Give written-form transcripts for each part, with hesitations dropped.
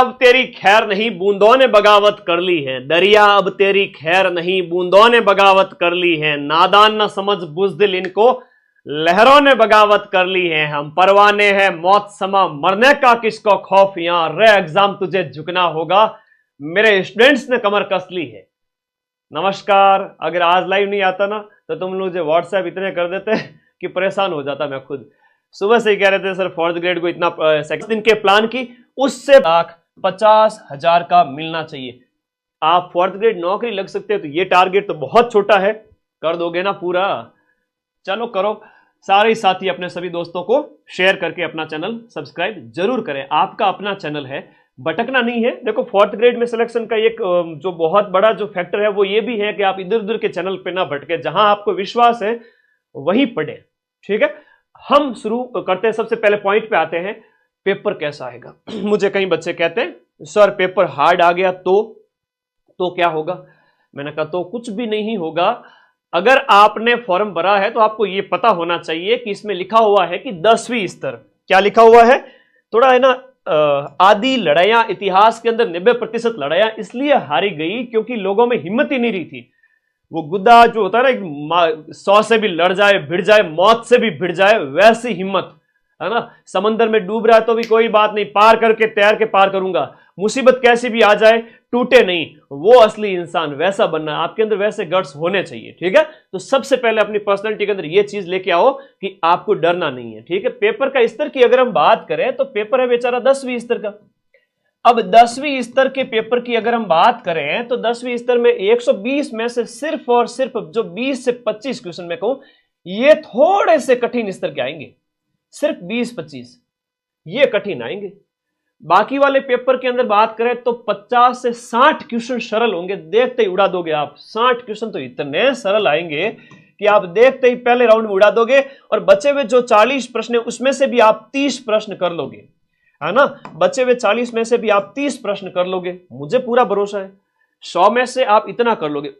अब तेरी खैर नहीं बूंदों ने बगावत कर ली है, दरिया अब तेरी खैर नहीं बूंदों ने बगावत कर ली है, नादान न समझ बुज़दिल इनको लहरों ने बगावत कर ली है, हम परवाने हैं मौत समा मरने का किसको खौफ, यहां रे एग्जाम तुझे झुकना होगा, मेरे स्टूडेंट्स ने कमर कस ली है। नमस्कार। अगर आज लाइव नहीं आता ना तो तुम लोग जो व्हाट्सएप इतने कर देते कि परेशान हो जाता मैं खुद। सुबह से ही कह रहे थे सर फोर्थ ग्रेड को इतना दिन के प्लान की, उससे 50,000 का मिलना चाहिए। आप फोर्थ ग्रेड नौकरी लग सकते हैं तो ये टारगेट तो बहुत छोटा है, कर दोगे ना पूरा? चलो करो। सारे साथी अपने सभी दोस्तों को शेयर करके अपना चैनल सब्सक्राइब जरूर करें। आपका अपना चैनल है, भटकना नहीं है। देखो फोर्थ ग्रेड में सिलेक्शन का एक जो बहुत बड़ा जो फैक्टर है वो ये भी है कि आप इधर उधर के चैनल पे ना भटके, जहां आपको विश्वास है वहीं पढ़े। ठीक है, हम शुरू करते हैं। सबसे पहले पॉइंट पे आते हैं, पेपर कैसा आएगा। मुझे कई बच्चे कहते हैं सर पेपर हार्ड आ गया तो क्या होगा? मैंने कहा तो कुछ भी नहीं होगा। अगर आपने फॉर्म भरा है तो आपको यह पता होना चाहिए कि इसमें लिखा हुआ है कि 10वीं स्तर। क्या लिखा हुआ है? थोड़ा है ना, आदि लड़ाइयां इतिहास के अंदर 90% लड़ाइयां इसलिए हारी गई क्योंकि लोगों में हिम्मत ही नहीं रही थी। वो गुद्दा जो होता है ना, 100 से भी लड़ जाए, भिड़ जाए, मौत से भी भिड़ जाए, वैसी हिम्मत है ना। समंदर में डूब रहा है तो भी कोई बात नहीं, पार करके तैर के पार करूंगा। मुसीबत कैसी भी आ जाए टूटे नहीं, वो असली इंसान वैसा बनना है। आपके अंदर वैसे गट्स होने चाहिए। ठीक है, तो सबसे पहले अपनी पर्सनालिटी के अंदर ये चीज लेके आओ कि आपको डरना नहीं है। ठीक है, पेपर का स्तर की अगर हम बात करें तो पेपर है बेचारा 10वीं स्तर का। अब 10वीं स्तर के पेपर की अगर हम बात करें तो 10वीं स्तर में 120 में से सिर्फ और सिर्फ जो 20 से 25 क्वेश्चन में कहूं ये थोड़े से कठिन स्तर के आएंगे। सिर्फ 20-25 ये कठिन आएंगे। बाकी वाले पेपर के अंदर बात करें तो 50 से 60 क्वेश्चन सरल होंगे, देखते ही उड़ा दोगे आप। 60 क्वेश्चन तो इतने सरल आएंगे कि आप देखते ही पहले राउंड में उड़ा दोगे। और बचे हुए जो 40 प्रश्न है उसमें से भी आप 30 प्रश्न कर लोगे, है ना। बचे हुए 40 में से भी आप 30 प्रश्न कर लोगे, मुझे पूरा भरोसा है। 100 में से आप इतना कर लोगे।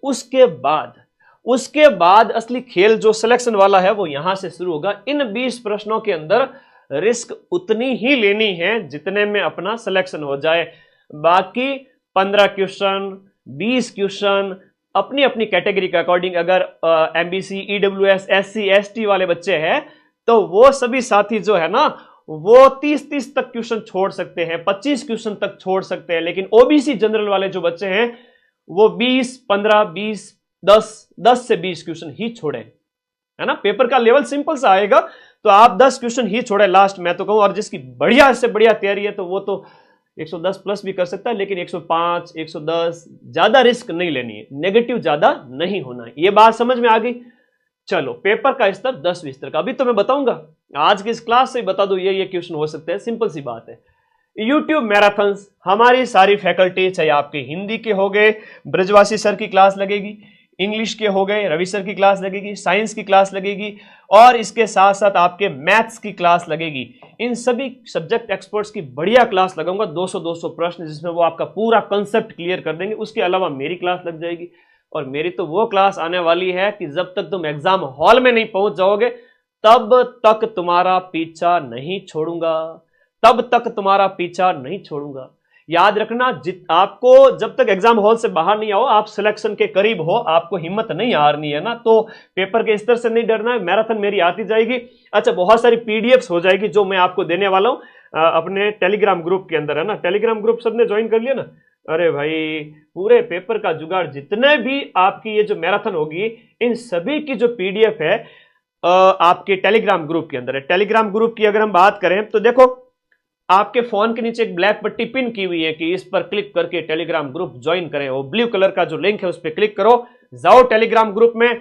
उसके बाद असली खेल जो सिलेक्शन वाला है वो यहां से शुरू होगा। इन 20 प्रश्नों के अंदर रिस्क उतनी ही लेनी है जितने में अपना सिलेक्शन हो जाए। बाकी 15 क्वेश्चन 20 क्वेश्चन अपनी अपनी कैटेगरी के अकॉर्डिंग, अगर एमबीसी ईडब्ल्यूएस एससी एसटी वाले बच्चे हैं तो वो सभी साथी जो है ना वो 30-30 तक क्वेश्चन छोड़ सकते हैं, 25 क्वेश्चन तक छोड़ सकते हैं। लेकिन ओबीसी जनरल वाले जो बच्चे हैं वो 20, 15, 20, 10 से 20 क्वेश्चन ही छोड़े, है ना। पेपर का लेवल सिंपल सा आएगा तो आप 10 क्वेश्चन ही छोड़े लास्ट, मैं तो कहूं। और जिसकी बढ़िया से बढ़िया तैयारी है तो वो तो 110 प्लस भी कर सकता है, लेकिन 105, 110 ज्यादा रिस्क नहीं लेनी है, नेगेटिव ज्यादा नहीं होना है। ये बात समझ में आ गई? चलो, पेपर का स्तर 10वीं स्तर का अभी तो मैं बताऊंगा, आज की इस क्लास से बता दो ये क्वेश्चन हो सकते हैं। सिंपल सी बात है। यूट्यूब मैराथन्स हमारी सारी फैकल्टी, चाहे आपके हिंदी के हो गए ब्रजवासी सर की क्लास लगेगी, इंग्लिश के हो गए रवि सर की क्लास लगेगी, साइंस की क्लास लगेगी, और इसके साथ साथ आपके मैथ्स की क्लास लगेगी। इन सभी सब्जेक्ट एक्सपर्ट्स की बढ़िया क्लास लगाऊंगा, 200 प्रश्न जिसमें वो आपका पूरा कंसेप्ट क्लियर कर देंगे। उसके अलावा मेरी क्लास लग जाएगी, और मेरी तो वो क्लास आने वाली है कि जब तक तुम एग्जाम हॉल में नहीं पहुंच जाओगे तब तक तुम्हारा पीछा नहीं छोड़ूंगा, तब तक तुम्हारा पीछा नहीं छोड़ूंगा। याद रखना, आपको जब तक एग्जाम हॉल से बाहर नहीं आओ, आप सिलेक्शन के करीब हो, आपको हिम्मत नहीं हारनी है ना। तो पेपर के स्तर से नहीं डरना है, मैराथन मेरी आती जाएगी। अच्छा, बहुत सारी पीडीएफ्स हो जाएगी जो मैं आपको देने वाला हूं अपने टेलीग्राम ग्रुप के अंदर, है ना। टेलीग्राम ग्रुप सबने ज्वाइन कर लिया ना? अरे भाई, पूरे पेपर का जुगाड़, जितने भी आपकी ये जो मैराथन होगी इन सभी की जो पीडीएफ है आपके टेलीग्राम ग्रुप के अंदर है। टेलीग्राम ग्रुप की अगर हम बात करें तो देखो, आपके फोन के नीचे एक ब्लैक पट्टी पिन की हुई है कि इस पर क्लिक करके टेलीग्राम ग्रुप ज्वाइन करें। वो ब्लू कलर का जो लिंक है उस पर क्लिक करो, जाओ टेलीग्राम ग्रुप में।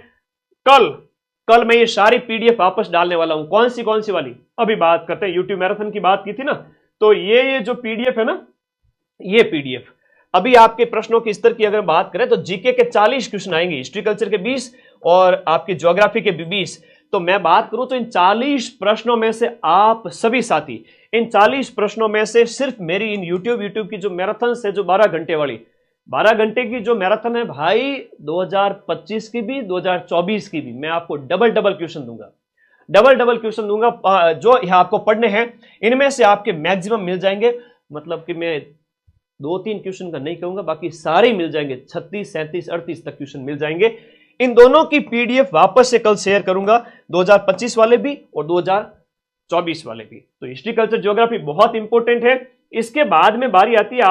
कल मैं ये सारी पीडीएफ वापस डालने वाला हूं। कौन सी वाली? अभी बात करते हैं, यूट्यूब मैराथन की बात की थी ना, तो ये जो पीडीएफ है ना, ये पीडीएफ अभी आपके प्रश्नों के स्तर की अगर बात करें तो जीके के 40 क्वेश्चन आएंगे, हिस्ट्री कल्चर के 20 और आपकी ज्योग्राफी के भी 20। तो मैं बात करूं तो इन 40 प्रश्नों में से आप सभी साथी, इन 40 प्रश्नों में से सिर्फ मेरी इन यूट्यूब की जो मैराथन है, जो 12 घंटे वाली, 12 घंटे की जो मैराथन है भाई, 2025 की भी 2024 की भी, मैं आपको डबल क्वेश्चन दूंगा, डबल क्वेश्चन दूंगा जो आपको पढ़ने हैं। इनमें से आपके मैक्सिमम मिल जाएंगे, मतलब कि मैं 2-3 क्वेश्चन का नहीं कहूंगा, बाकी सारे मिल जाएंगे, 36, 37, 38 तक क्वेश्चन मिल जाएंगे। इन दोनों की पीडीएफ वापस से कल शेयर करूंगा, 2025 वाले भी और 2024 वाले भी। तो हिस्ट्री, कल्चर, ज्योग्राफी बहुत इंपॉर्टेंट है। इसके बाद में बारी आती है